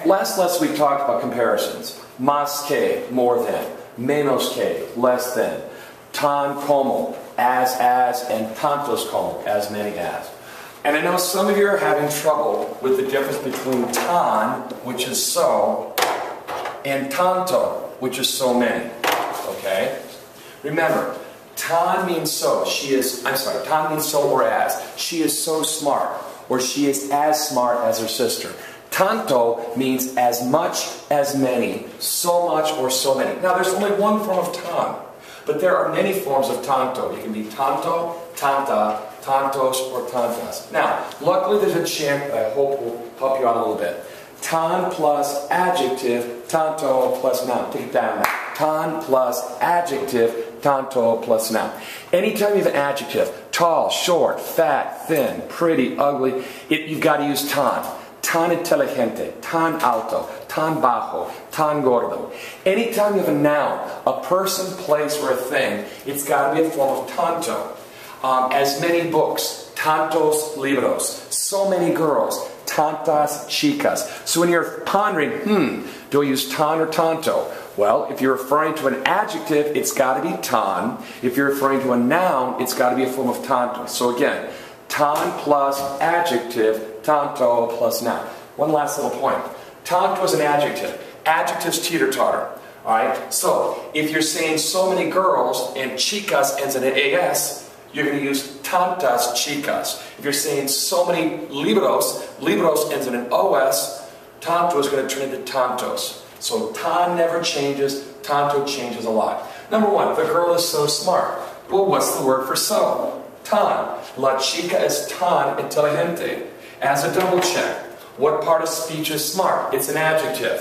Last lesson we talked about comparisons. Más que, more than. Menos que, less than. Tan como, as, and tantos como, as many as. And I know some of you are having trouble with the difference between tan, which is so, and tanto, which is so many. Okay? Remember, tan means so. Tan means so or as. She is so smart, or she is as smart as her sister. Tanto means as much, as many, so much, or so many. Now, there's only one form of tan, but there are many forms of tanto. You can be tanto, tanta, tantos, or tantas. Now, luckily there's a chant that I hope will help you out a little bit. Tan plus adjective, tanto plus noun. Take it down now. Tan plus adjective, tanto plus noun. Anytime you have an adjective, tall, short, fat, thin, pretty, ugly, you've got to use tan. Tan inteligente, tan alto, tan bajo, tan gordo. Anytime you have a noun, a person, place, or a thing, it's got to be a form of tanto. As many books, tantos libros. So many girls, tantas chicas. So when you're pondering, do I use tan or tanto? Well, if you're referring to an adjective, it's got to be tan. If you're referring to a noun, it's got to be a form of tanto. So again, tan plus adjective, tanto plus noun. One last little point. Tanto is an adjective. Adjectives teeter-totter. Alright? So, if you're saying so many girls and chicas ends in an AS, you're going to use tantas chicas. If you're saying so many libros, libros ends in an OS, tanto is going to turn into tantos. So, tan never changes, tanto changes a lot. Number one, the girl is so smart. Well, what's the word for so? Tan. La chica es tan inteligente. As a double check, what part of speech is smart? It's an adjective.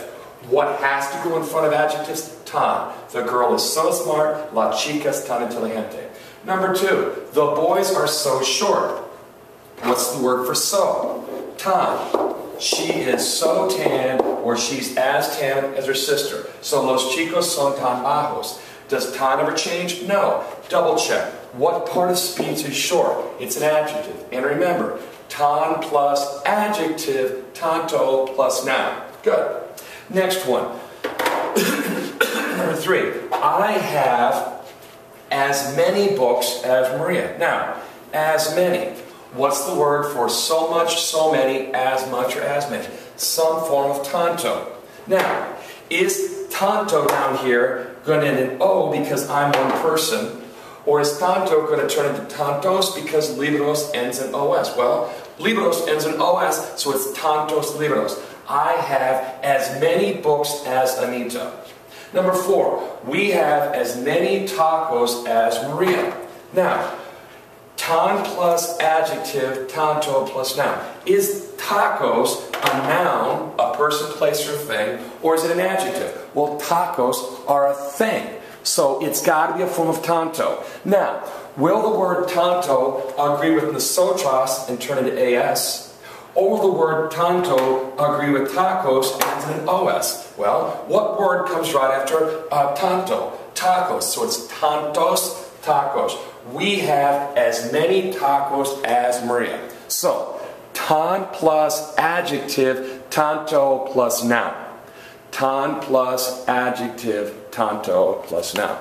What has to go in front of adjectives? Tan. The girl is so smart. La chica es tan inteligente. Number two, the boys are so short. What's the word for so? Tan. She is so tan, or she's as tan as her sister. So los chicos son tan bajos. Does tan ever change? No. Double check. What part of speech is short? It's an adjective. And remember, tan plus adjective, tanto plus noun. Good. Next one. Number three. I have as many books as Maria. Now, as many. What's the word for so much, so many, as much, or as many? Some form of tanto. Now, is tanto down here going to end in O because I'm one person? Or is tanto going to turn into tantos because libros ends in OS? Well, libros ends in OS, so it's tantos libros. I have as many books as Anita. Number four, we have as many tacos as Maria. Now, tan plus adjective, tanto plus noun. Is tacos a noun, a person, place, or thing, or is it an adjective? Well, tacos are a thing. So it's got to be a form of tanto. Now, will the word tanto agree with nosotras and turn into AS? Or will the word tanto agree with tacos and ends in OS? Well, what word comes right after tanto? Tacos. So it's tantos, tacos. We have as many tacos as Maria. So, tan plus adjective, tanto plus noun. Tan plus adjective, tanto plus noun.